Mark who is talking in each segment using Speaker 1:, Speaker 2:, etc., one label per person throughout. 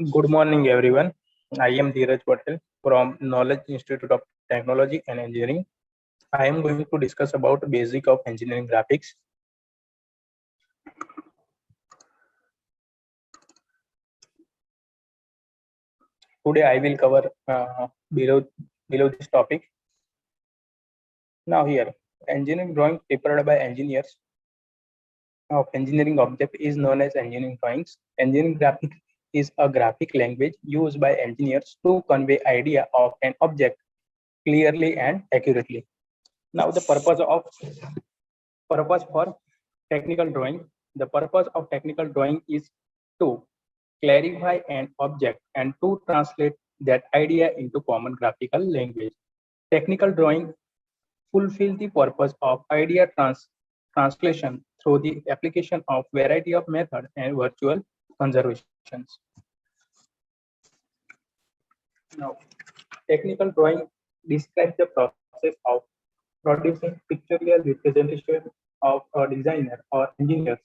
Speaker 1: Good morning, everyone. I am Dheeraj Patel from Knowledge Institute of Technology and Engineering. I am going to discuss about basic of engineering graphics. Today, I will cover below this topic. Now, here, engineering drawing prepared by engineers of engineering object is known as engineering drawings. Engineering graphics is a graphic language used by engineers to convey idea of an object clearly and accurately. Now, the purpose for technical drawing. The purpose of technical drawing is to clarify an object and to translate that idea into common graphical language. Technical drawing fulfill the purpose of idea translation through the application of variety of method and virtual conservations. Now, technical drawing describes the process of producing pictorial representation of a designer or engineer's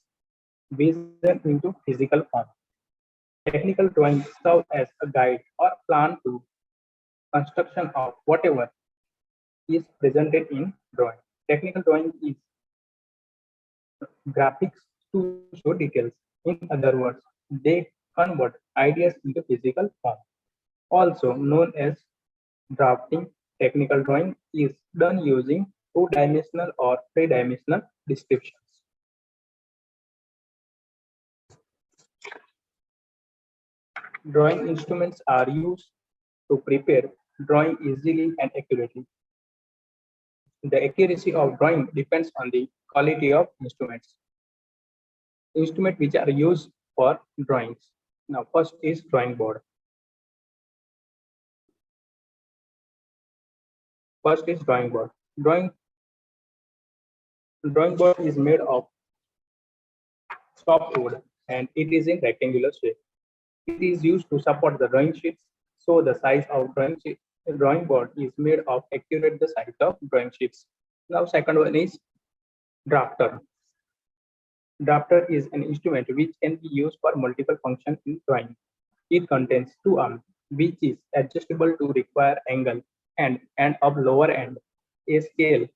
Speaker 1: vision into physical form. Technical drawings serve as a guide or plan to construction of whatever is presented in drawing. Technical drawing is graphics to show details. In other words, they convert ideas into physical form. Also known as drafting, technical drawing is done using two-dimensional or three-dimensional descriptions. Drawing instruments are used to prepare drawing easily and accurately. The accuracy of drawing depends on the quality of instruments. Instruments which are used for drawings. Now, first is drawing board. First is drawing board. Drawing board is made of soft wood and it is in rectangular shape. It is used to support the drawing sheets. So the size of drawing board is made of accurate the size of drawing sheets. Now, second one is drafter. Drafter is an instrument which can be used for multiple functions in drawing. It contains two arms, which is adjustable to require angle and of lower end. A scale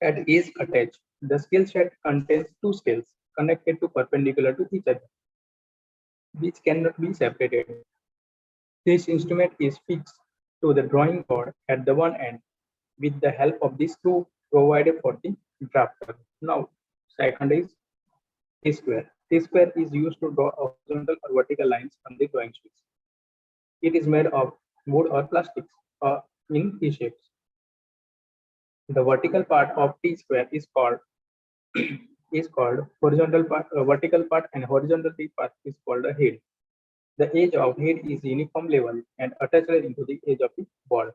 Speaker 1: shed is attached. The scale shed contains two scales connected to perpendicular to each other, which cannot be separated. This instrument is fixed to the drawing board at the one end with the help of the screw provided for the drafter. Now, second is T-square. T-square is used to draw horizontal or vertical lines on the drawing sheets. It is made of wood or plastics or in T shapes. The vertical part of T-square is called horizontal part. Vertical part and horizontal part is called a head. The edge of head is uniform level and attached into the edge of the board.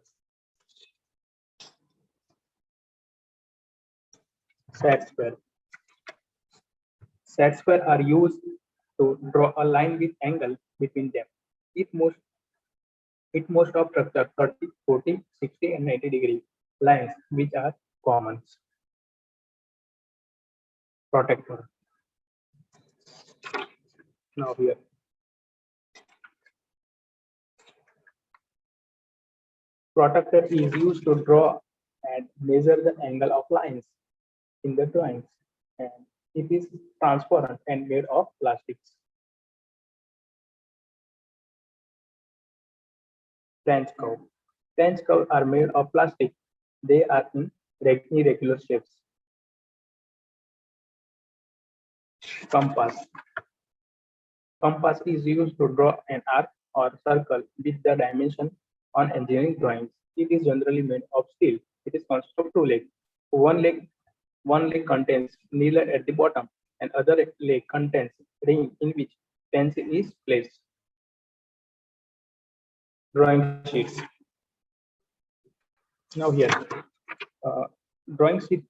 Speaker 1: Set square. Set square are used to draw a line with angle between them. It most of structure 30, 40, 60 and 90 degree lines which are common. Protector. Now here. Protector is used to draw and measure the angle of lines in the drawings, and it is transparent and made of plastics. Trench curve. Trench curve are made of plastic. They are in irregular shapes. Compass. Compass is used to draw an arc or circle with the dimension on engineering drawings. It is generally made of steel. It is consist of two legs. One leg contains needle at the bottom, and other leg contains ring in which pencil is placed. Drawing sheets. Now here, uh, drawing sheet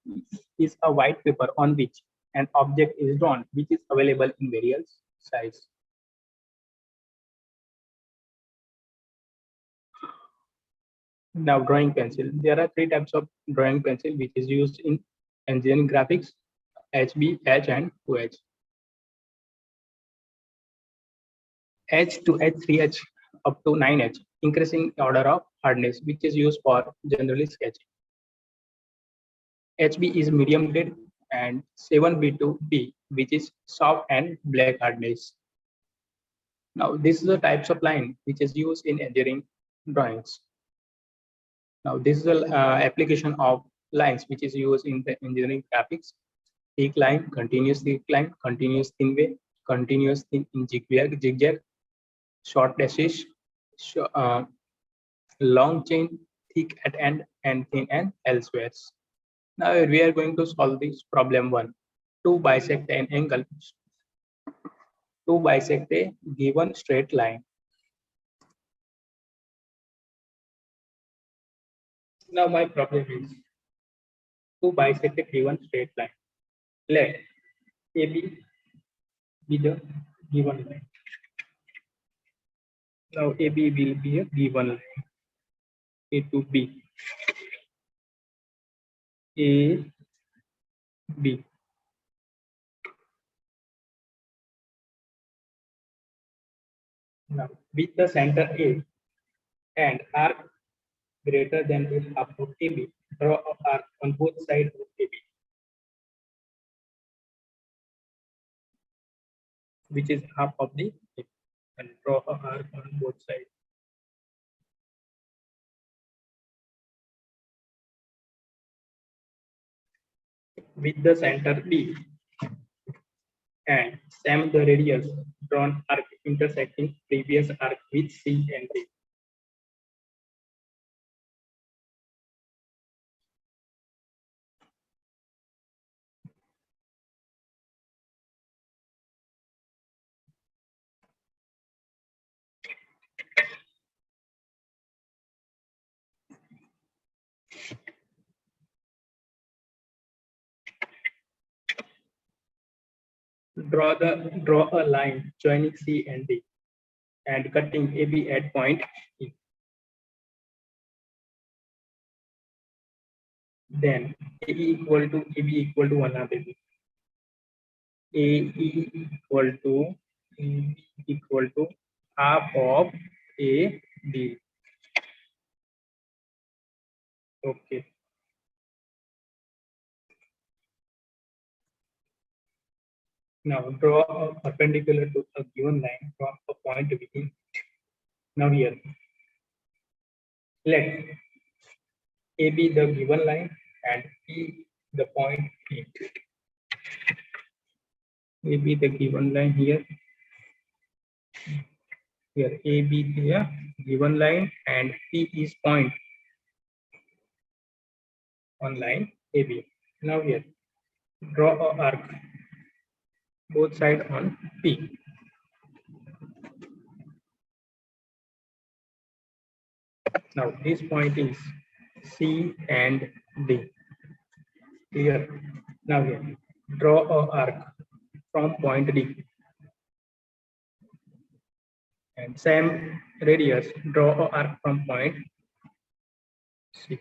Speaker 1: is a white paper on which an object is drawn, which is available in various sizes. Now, drawing pencil. There are three types of drawing pencil which is used in engineering graphics: HB, H, and 2H. H to H3H up to 9H, increasing order of hardness, which is used for generally sketching. HB is medium grade, and 7B2B, which is soft and black hardness. Now, this is the types of line which is used in engineering drawings. Now, this is the application of lines which is used in the engineering graphics. Thick line, continuous thin way, continuous thin in zigzag, short dashes, long chain, thick at end and thin and elsewhere. Now we are going to solve this problem 1. To bisect an angle, to bisect a given straight line. Now my problem is to bisect a given straight line. Let AB be the given line. Now AB will be a given line. A to B. A B. Now with the center A and arc greater than half of AB, draw an arc on both sides of AB, which is half of the AB, and draw an arc on both sides. With the center B and same the radius drawn arc intersecting previous arc with C and D. Draw a line joining C and D and cutting AB at point E. Then AE equal to AB equal to 1 AB. AE equal to half of AB. Okay. Now draw a perpendicular to a given line from a point B. Now here, let A be the given line and P the point P. A be the given line here. Here A be the given line and P is point on line AB. Now here, draw a arc both sides on P. Now this point is C and D. Here. Now here, draw a arc from point D. And same radius, draw a arc from point C.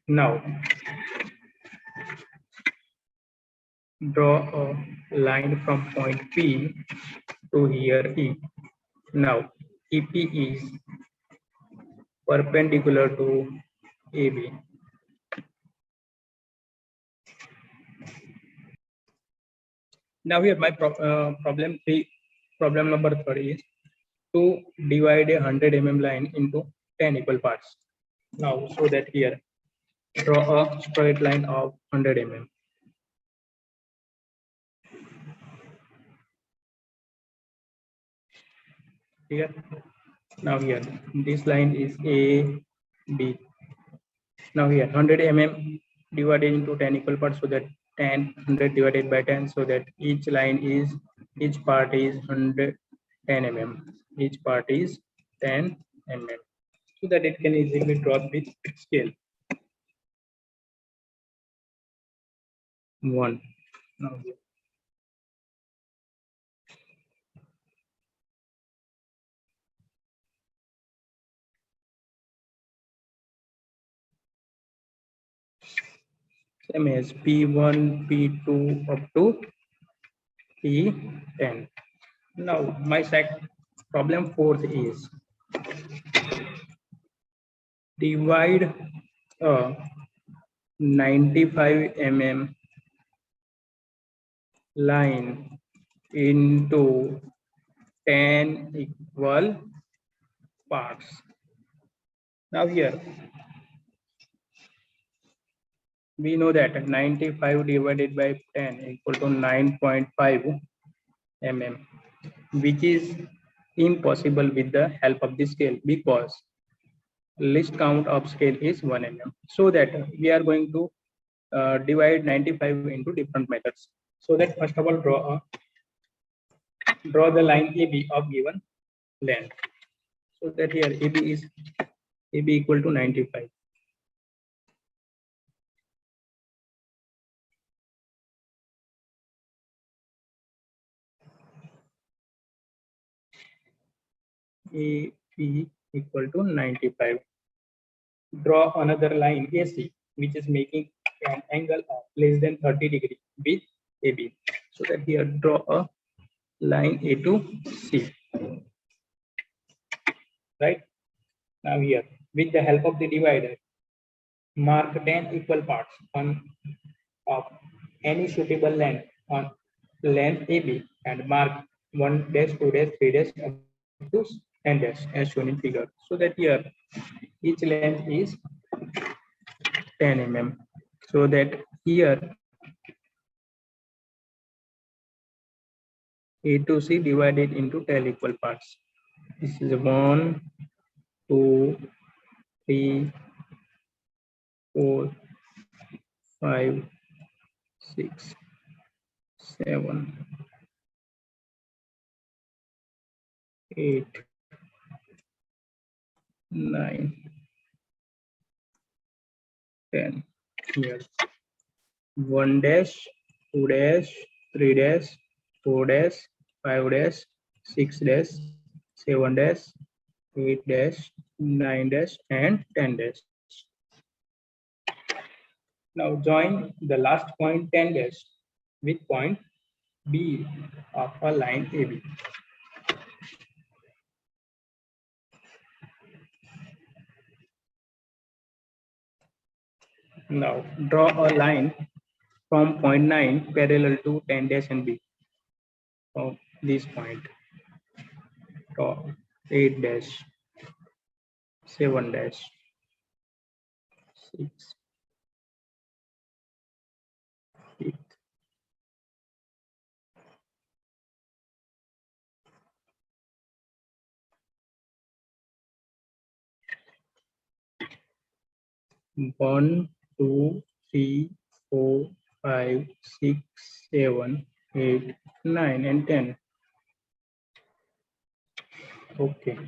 Speaker 1: Now draw a line from point P to here E. Now EP is perpendicular to AB. Now here my problem number 3 is to divide a 100 mm line into 10 equal parts. Now so that here, draw a straight line of 100 mm. Here. Now here, this line is A, B. Now here, 100 mm divided into 10 equal parts, so that 100 divided by 10, so that each part is 110 mm. Each part is 10 mm, so that it can easily draw with scale. 1. Now here. Same as P1, P2 up to P10. Now my problem 4th is divide a 95 mm line into 10 equal parts. Now here we know that 95 divided by 10 equal to 9.5 mm, which is impossible with the help of the scale because least count of scale is 1 mm. So that we are going to divide 95 into different methods. So that first of all draw the line AB of given length. So that here AB equal to 95. AB equal to 95. Draw another line AC, which is making an angle of less than 30 degree with AB. So that here draw a line A to C. Right? Now here, with the help of the divider, mark 10 equal parts on of any suitable length on length AB and mark 1 dash, 2 dash, 3 dash up to 10 dash as shown in figure. So that here each length is 10 mm. So that here A to C divided into 10 equal parts. This is 1, 2, 3, 4, 5, 6, 7, 8, 9, 10. Here 1 dash, 2 dash, 3 dash, 4 dash, 5 dash, 6 dash, 7 dash, 8 dash, 9 dash, and 10 dash. Now join the last point 10 dash with point B of a line AB. Now draw a line from point 9 parallel to 10 dash and B. From this point, draw 8 dash, 7 dash, 6, 8, 1, 2, 3, 4, 5, 6, 7, 8, 9, and 10. Okay.